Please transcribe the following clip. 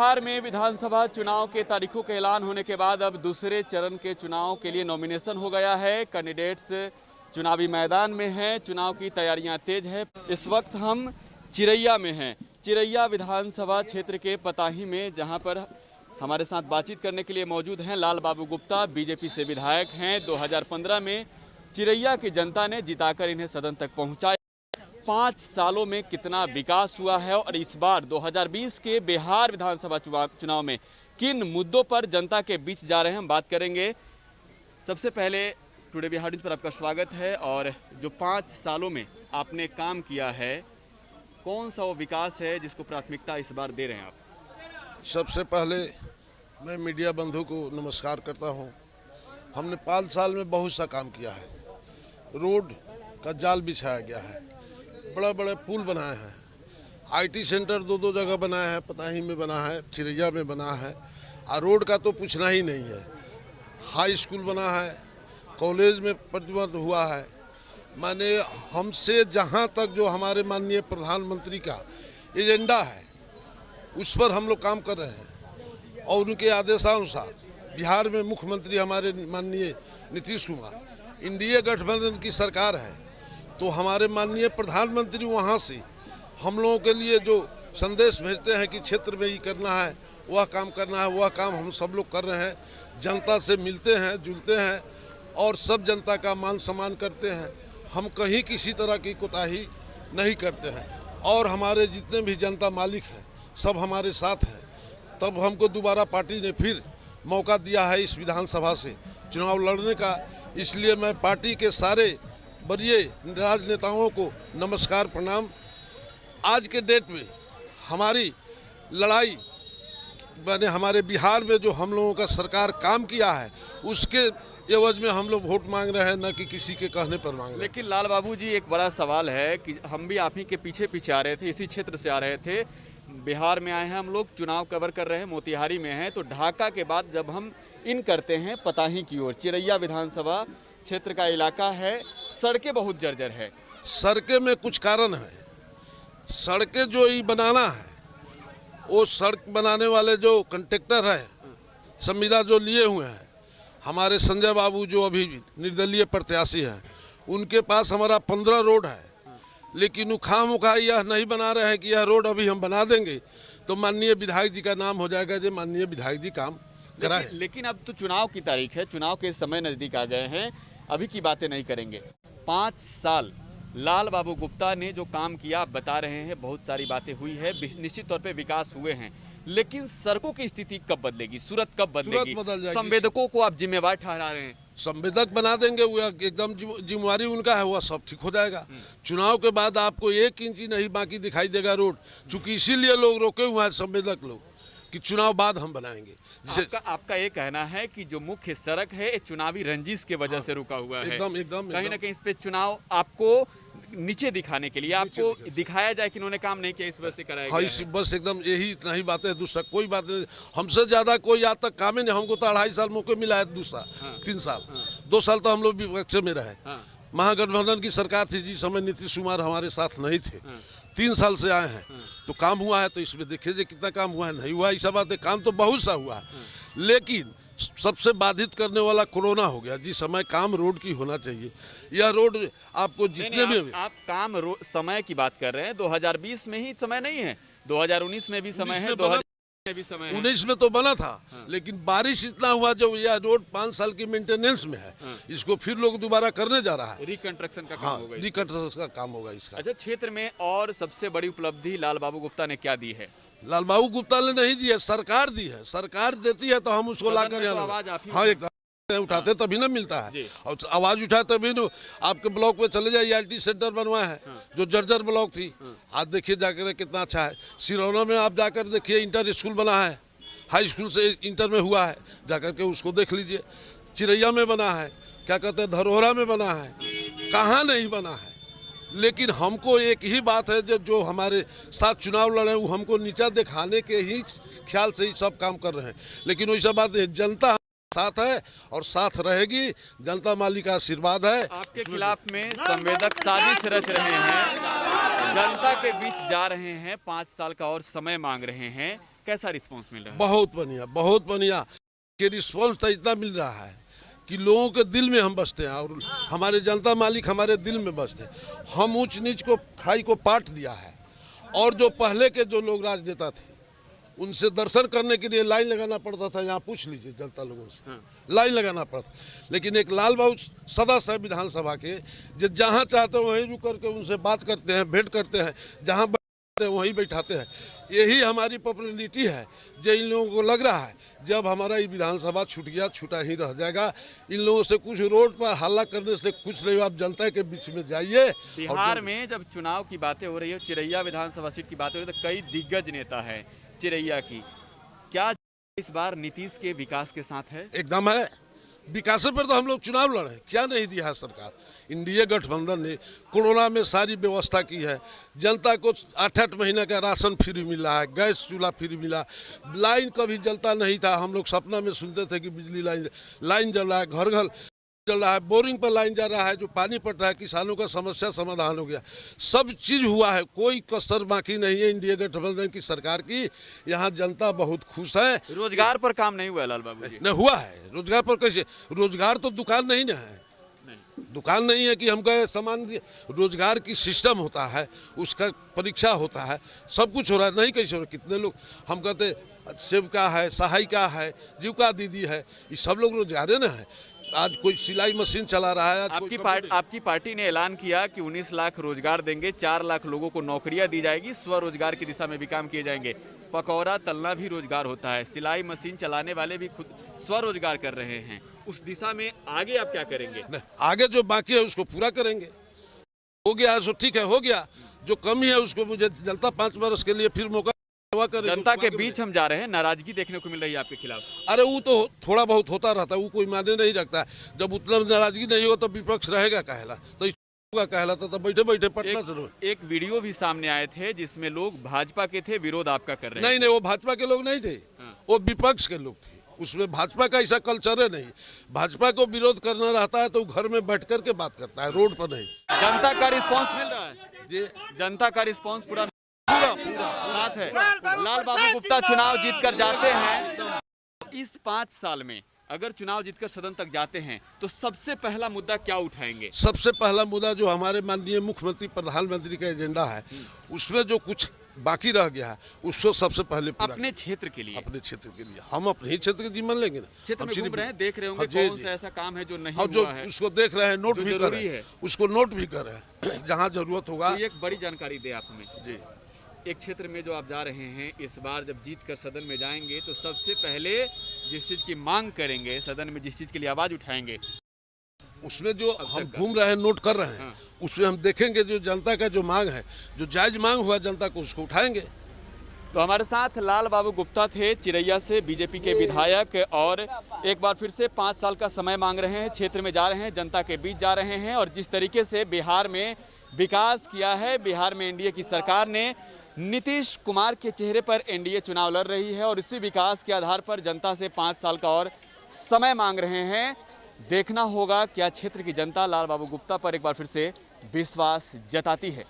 बिहार में विधानसभा चुनाव के तारीखों के ऐलान होने के बाद अब दूसरे चरण के चुनाव के लिए नॉमिनेशन हो गया है। कैंडिडेट्स चुनावी मैदान में हैं, चुनाव की तैयारियां तेज है। इस वक्त हम चिरैया में हैं, चिरैया विधानसभा क्षेत्र के पताही में, जहां पर हमारे साथ बातचीत करने के लिए मौजूद हैं लाल बाबू गुप्ता। बीजेपी से विधायक हैं। 2015 में चिरैया की जनता ने जिताकर इन्हें सदन तक पहुंचाया। 5 सालों में कितना विकास हुआ है और इस बार 2020 के बिहार विधानसभा चुनाव में किन मुद्दों पर जनता के बीच जा रहे हैं, हम बात करेंगे। सबसे पहले टुडे बिहार न्यूज़ पर आपका स्वागत है। और जो 5 सालों में आपने काम किया है, कौन सा वो विकास है जिसको प्राथमिकता इस बार दे रहे हैं आप? सबसे पहले मैं मीडिया बंधु को नमस्कार करता हूं। हमने 5 साल में बहुत सा काम किया है। रोड का जाल बिछाया गया है, बड़ा बड़े पुल बनाए हैं, आईटी सेंटर 2 जगह बनाया है, पताही में बना है, चिरैया में बना है। और रोड का तो पूछना ही नहीं है। हाई स्कूल बना है, कॉलेज में प्रतिबद्ध हुआ है। माने हमसे जहां तक जो हमारे माननीय प्रधानमंत्री का एजेंडा है उस पर हम लोग काम कर रहे हैं। और उनके आदेशानुसार बिहार में मुख्यमंत्री हमारे माननीय नीतीश कुमार, एनडीए गठबंधन की सरकार है, तो हमारे माननीय प्रधानमंत्री वहां से हम लोगों के लिए जो संदेश भेजते हैं कि क्षेत्र में ये करना है, वह काम करना है, वह काम हम सब लोग कर रहे हैं। जनता से मिलते हैं, जुलते हैं और सब जनता का मान सम्मान करते हैं। हम कहीं किसी तरह की कोताही नहीं करते हैं। और हमारे जितने भी जनता मालिक हैं सब हमारे साथ हैं। तब हमको दोबारा पार्टी ने फिर मौका दिया है इस विधानसभा से चुनाव लड़ने का। इसलिए मैं पार्टी के सारे वरीय राजनेताओं को नमस्कार प्रणाम। आज के डेट में हमारी लड़ाई मैंने हमारे बिहार में जो हम लोगों का सरकार काम किया है उसके एवज में हम लोग वोट मांग रहे हैं, न कि किसी के कहने पर मांग रहे हैं। लेकिन लाल बाबू जी, एक बड़ा सवाल है कि हम भी आप ही के पीछे पीछे आ रहे थे, इसी क्षेत्र से आ रहे थे। बिहार में आए हैं हम लोग, चुनाव कवर कर रहे हैं, मोतिहारी में हैं। तो ढाका के बाद जब हम इन करते हैं पताही की ओर, चिरैया विधानसभा क्षेत्र का इलाका है, सड़कें बहुत जर्जर है। सड़कें में कुछ कारण है। सड़कें जो ये बनाना है, वो सड़क बनाने वाले जो कंट्रेक्टर है, संविदा जो लिए हुए हैं, हमारे संजय बाबू जो अभी निर्दलीय प्रत्याशी हैं, उनके पास हमारा 15 रोड है। लेकिन खामखा यह नहीं बना रहे हैं कि यह रोड अभी हम बना देंगे तो माननीय विधायक जी का नाम हो जाएगा जो माननीय विधायक जी काम कराए। लेकिन अब तो चुनाव की तारीख है, चुनाव के समय नजदीक आ गए हैं, अभी की बातें नहीं करेंगे। 5 साल लाल बाबू गुप्ता ने जो काम किया, आप बता रहे हैं बहुत सारी बातें हुई है, निश्चित तौर पे विकास हुए हैं। लेकिन सड़कों की स्थिति कब बदलेगी, सूरत कब बदलेगी? संवेदकों को आप जिम्मेवार ठहरा रहे हैं। संवेदक बना देंगे, वो एकदम जिम्मेवारी उनका है, वह सब ठीक हो जाएगा। चुनाव के बाद आपको 1 इंच नहीं बाकी दिखाई देगा रोड। चूंकि इसीलिए लोग रोके हुए हैं संवेदक लोग कि चुनाव बाद हम बनाएंगे। आपका ये कहना है कि जो मुख्य सड़क है चुनावी रंजिश के वजह से रुका हुआ है। एकदम कहीं ना कहीं इस पे चुनाव आपको नीचे दिखाने के लिए, आपको दिखाया जाए कि इन्होंने काम नहीं किया, इस वजह से कराया गया है। बस एकदम यही इतना ही बात है, दूसरा कोई बात नहीं। हमसे ज्यादा कोई आज तक काम ही नहीं। हमको तो 2.5 साल मौके मिला है, दूसरा 3 साल, 2 साल तो हम लोग विपक्ष में रहे। महागठबंधन की सरकार थी जिस समय नीतीश कुमार हमारे साथ नहीं थे। 3 साल से आए हैं तो काम हुआ है। तो इसमें देखिए कितना काम हुआ है, नहीं हुआ ऐसा बात है, काम तो बहुत सा हुआ है। लेकिन सबसे बाधित करने वाला कोरोना हो गया। जिस समय काम रोड की होना चाहिए, यह रोड आपको जितने भी आप काम समय की बात कर रहे हैं, 2020 में ही समय नहीं है, 2019 में भी समय है, 2019 में भी समय है। 19 में तो बना था। लेकिन बारिश इतना हुआ जो यह रोड 5 साल की मेंटेनेंस में है। इसको फिर लोग दोबारा करने जा रहा है, रिकंस्ट्रक्शन का काम होगा। रिकंस्ट्रक्शन का काम होगा इसका। अच्छा, क्षेत्र में और सबसे बड़ी उपलब्धि लाल बाबू गुप्ता ने क्या दी है? लाल बाबू गुप्ता ने नहीं दी है, सरकार दी है। सरकार देती है तो हम उसको लाकर हाँ एकदम उठाते तभी ना मिलता है। और आवाज उठाए तभी ना। आपके ब्लॉक में चले जाइए, आईटी सेंटर बनवाए हैं जो जर्जर ब्लॉक थी। आज देखिए जाकर कितना अच्छा है। सिरौना में आप जाकर देखिए इंटर स्कूल बना है, हाई स्कूल से इंटर में हुआ है, जाकर के उसको देख लीजिए। चिरैया में बना है, क्या कहते हैं, धरोहरा में बना है, कहाँ नहीं बना है। लेकिन हमको एक ही बात है, जो हमारे साथ चुनाव लड़े वो हमको नीचा दिखाने के ही ख्याल से ही सब काम कर रहे हैं। लेकिन वैसा बात है, जनता साथ है और साथ रहेगी। जनता मालिक का आशीर्वाद है। आपके खिलाफ में संवेदक साजिश रच रहे हैं, जनता के बीच जा रहे हैं, 5 साल का और समय मांग रहे हैं। कैसा रिस्पॉन्स मिल रहा है? बहुत बढ़िया, बहुत बढ़िया। कि रिस्पॉन्स तो इतना मिल रहा है कि लोगों के दिल में हम बसते हैं और हमारे जनता मालिक हमारे दिल में बसते हैं। हम ऊंच नीच को खाई को पाट दिया है और जो पहले के जो लोग राजनेता थे उनसे दर्शन करने के लिए लाइन लगाना पड़ता था। यहाँ पूछ लीजिए जनता लोगों से, लाइन लगाना पड़ता। लेकिन एक लाल बाबू सदा से विधानसभा के जो जहाँ चाहते हैं वहीं रुक करके उनसे बात करते हैं, भेंट करते हैं, जहाँ बैठते हैं वहीं बैठाते हैं। यही हमारी पॉपुलैरिटी है जो इन लोगों को लग रहा है जब हमारा ये विधानसभा छूट गया, छूटा ही रह जाएगा। इन लोगों से कुछ रोड पर हल्ला करने से कुछ नहीं, आप जनता के बीच में जाइए। बिहार में जब चुनाव की बातें हो रही है, चिरैया विधानसभा सीट की बातें हो रही है, तो कई दिग्गज नेता है चिरैया की, क्या इस बार नीतीश के विकास के साथ है? एकदम है। विकास पर तो हम लोग चुनाव लड़े, क्या नहीं दिया है सरकार। इंडिया गठबंधन ने कोरोना में सारी व्यवस्था की है। जनता को 8-8 महीने का राशन फ्री मिला है, गैस चूल्हा फ्री मिला। लाइन कभी जलता नहीं था, हम लोग सपना में सुनते थे कि बिजली लाइन जल रहा है, घर घर चल रहा है, बोरिंग पर लाइन जा रहा है, जो पानी पड़ रहा है, किसानों का समस्या समाधान हो गया। सब चीज हुआ है, कोई कसर बाकी नहीं है इंडिया गठबंधन की सरकार की। यहाँ जनता बहुत खुश है। रोजगार पर काम नहीं हुआ लाल बाबू जी? नहीं हुआ है। रोजगार पर कैसे? रोजगार तो दुकान नहीं ना है, दुकान नहीं है कि हम गए सामान। रोजगार की सिस्टम होता है, उसका परीक्षा होता है, सब कुछ हो रहा है। नहीं कैसे हो रहा? कितने लोग हम कहते सेविका है, सहायिका है, जीविका दीदी है, ये सब लोग रोजगार ना है। आज कोई सिलाई मशीन चला रहा है। आपकी पार्टी ने ऐलान किया कि 19 लाख रोजगार देंगे, 4 लाख लोगों को नौकरियां दी जाएगी, स्वरोजगार की दिशा में भी काम किए जाएंगे। पकौड़ा तलना भी रोजगार होता है, सिलाई मशीन चलाने वाले भी खुद स्वरोजगार कर रहे हैं। उस दिशा में आगे आप क्या करेंगे? आगे जो बाकी है उसको पूरा करेंगे। हो गया सो ठीक है, हो गया। जो कमी है उसको मुझे जनता 5 वर्ष के लिए फिर मौका जनता के बीच हम जा रहे हैं, नाराजगी देखने को मिल रही है आपके खिलाफ। अरे वो तो थोड़ा बहुत होता रहता है, वो कोई माने नहीं रखता है। जब उतना नाराजगी नहीं हो तो विपक्ष रहेगा कहला, तो कहलाता था बैठे बैठे पटना से। एक वीडियो भी सामने आए थे जिसमें लोग भाजपा के थे, विरोध आपका कर रहे हैं। नहीं, वो भाजपा के लोग नहीं थे, वो विपक्ष के लोग थे। उसमें भाजपा का ऐसा कल्चर है नहीं। भाजपा को विरोध करना रहता है तो घर में बैठ करके बात करता है, रोड पर नहीं। जनता का रिस्पॉन्स मिल रहा है जी, जनता का रिस्पॉन्स पूरा साथ है। पूरा। लाल बाबू गुप्ता चुनाव जीतकर जाते हैं, इस 5 साल में अगर चुनाव जीतकर सदन तक जाते हैं तो सबसे पहला मुद्दा क्या उठाएंगे? सबसे पहला मुद्दा जो हमारे माननीय मुख्यमंत्री प्रधानमंत्री का एजेंडा है, उसमें जो कुछ बाकी रह गया है उसको सबसे पहले पूरा अपने क्षेत्र के लिए। अपने क्षेत्र के लिए हम अपने ही क्षेत्र के जीवन लेंगे ना। क्षेत्र में घूम रहे हैं, देख रहे होंगे कौन सा ऐसा काम है जो नहीं और जो हुआ है, उसको देख रहे हैं, नोट भी कर रहे हैं, उसको नोट भी कर रहे हैं जहाँ जरूरत होगा। तो एक बड़ी जानकारी दे आप हमें जी। एक क्षेत्र में जो आप जा रहे हैं, इस बार जब जीत कर सदन में जाएंगे तो सबसे पहले जिस चीज की मांग करेंगे, सदन में जिस चीज के लिए आवाज उठाएंगे, उसमें जो हम घूम रहे हैं, नोट कर रहे हैं, उसमें हम देखेंगे जो जनता का जो मांग है, जो जायज मांग हुआ जनता को, उसको उठाएंगे। तो हमारे साथ लाल बाबू गुप्ता थे, चिरैया से बीजेपी के विधायक, और एक बार फिर से 5 साल का समय मांग रहे हैं, क्षेत्र में जा रहे हैं, जनता के बीच जा रहे हैं। और जिस तरीके से बिहार में विकास किया है, बिहार में एनडीए की सरकार ने, नीतीश कुमार के चेहरे पर एनडीए चुनाव लड़ रही है और इसी विकास के आधार पर जनता से 5 साल का और समय मांग रहे हैं। देखना होगा क्या क्षेत्र की जनता लाल बाबू गुप्ता पर एक बार फिर से विश्वास जताती है।